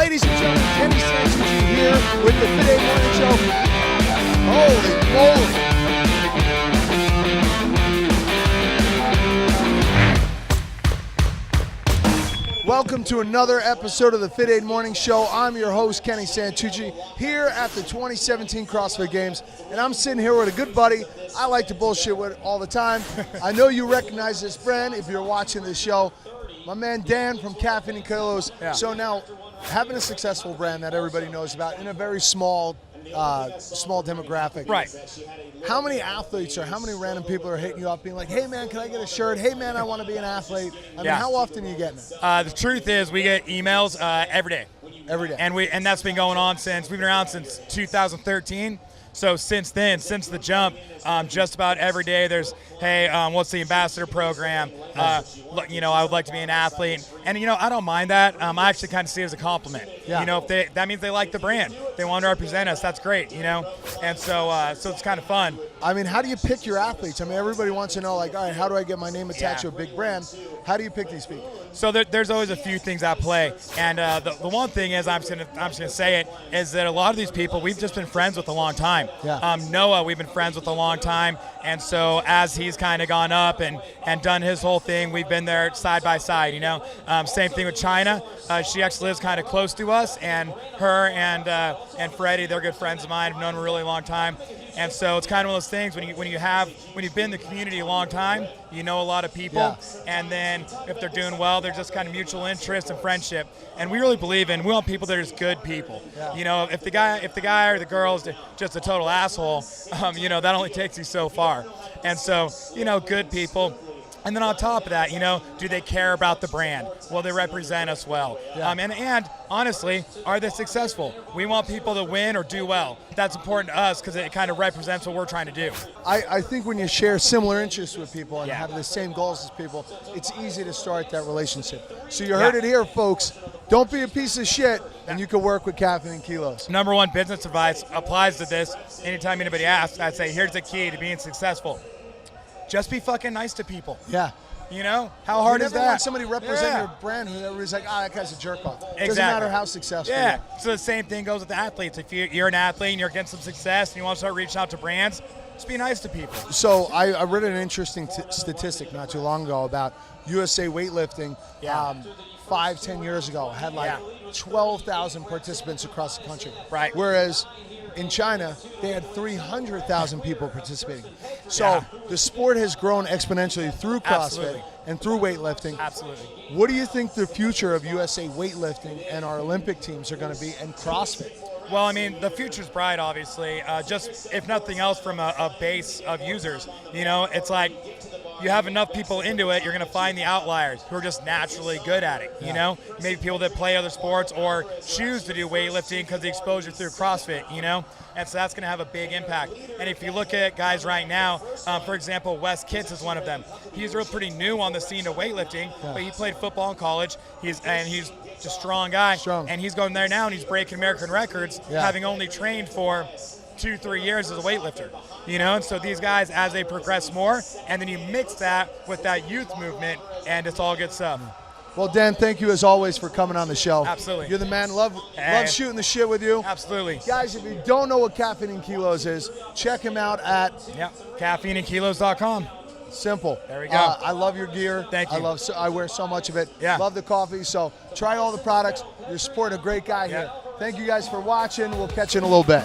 Ladies and gentlemen, Kenny Santucci here with the FITAID Morning Show. Holy moly! Welcome to another episode of the FITAID Morning Show. I'm your host, Kenny Santucci, here at the 2017 CrossFit Games, and I'm sitting here with a good buddy I like to bullshit with all the time. I know you recognize this brand if you're watching this show. My man Dan from Caffeine and Kilos. Yeah. So now, having a successful brand that everybody knows about in a very small demographic. Right. How many athletes or how many random people are hitting you up being like, hey man, can I get a shirt? Hey man, I want to be an athlete. I mean, how often are you getting it? The truth is we get emails every day. Every day. And that's been going on since, we've been around since 2013. So since then, since the jump, just about every day there's, hey, what's the ambassador program? Look, I would like to be an athlete. And, I don't mind that. I actually kind of see it as a compliment. Yeah. If that means they like the brand. They want to represent us. That's great, And so it's kind of fun. I mean, how do you pick your athletes? I mean, everybody wants to know, like, all right, how do I get my name attached to a big brand? How do you pick these people? So there's always a few things at play. And the one thing is, I'm just gonna say it, is that a lot of these people we've just been friends with a long time. Yeah. Noah, we've been friends with a long time. And so as he's kind of gone up and done his whole thing, we've been there side by side, Same thing with China. She actually lives kind of close to us, and her and Freddie, they're good friends of mine. I've known them a really long time. And so it's kind of one of those things when you've been in the community a long time, you know a lot of people, and then if they're doing well, they're just kind of mutual interest and friendship. And we really believe we want people that are just good people. Yeah. If the guy or the girl is just a total asshole, that only takes you so far. And so, good people. And then on top of that, do they care about the brand? Will they represent us well? Yeah. And honestly, are they successful? We want people to win or do well. That's important to us because it kind of represents what we're trying to do. I think when you share similar interests with people and have the same goals as people, it's easy to start that relationship. So you heard it here, folks. Don't be a piece of shit, and you can work with Caffeine and Kilos. Number one business advice applies to this. Anytime anybody asks, I'd say, here's the key to being successful. Just be fucking nice to people. Yeah. How hard you is never that? want somebody represent your brand who everybody's like, that guy's a jerk off. Exactly. Doesn't matter how successful you are. So the same thing goes with the athletes. If you're an athlete and you're getting some success and you want to start reaching out to brands, just be nice to people. So I read an interesting statistic not too long ago about USA weightlifting. 5-10 years ago had 12,000 participants across the country. Right. Whereas in China, they had 300,000 people participating. So the sport has grown exponentially through CrossFit and through weightlifting. Absolutely. What do you think the future of USA weightlifting and our Olympic teams are going to be, and CrossFit? Well, the future's bright, obviously. Just if nothing else, from a base of users. It's like you have enough people into it, you're going to find the outliers who are just naturally good at it. Maybe people that play other sports or choose to do weightlifting because of the exposure through CrossFit. And so that's going to have a big impact. And if you look at guys right now, for example, Wes Kitts is one of them. He's pretty new on the scene of weightlifting, but he played football in college. He's a strong guy, and he's going there now and he's breaking American records, having only trained for 2-3 years as a weightlifter. And so these guys, as they progress more, and then you mix that with that youth movement, and it's all good stuff. Well, Dan, thank you as always for coming on the show. Absolutely. You're the man. Love shooting the shit with you. Absolutely. Guys, if you don't know what Caffeine and Kilos is, check him out at caffeineandkilos.com. Simple. There we go. I love your gear. Thank you. I wear so much of it. Yeah. Love the coffee. So try all the products. You're supporting a great guy here. Thank you guys for watching. We'll catch you in a little bit.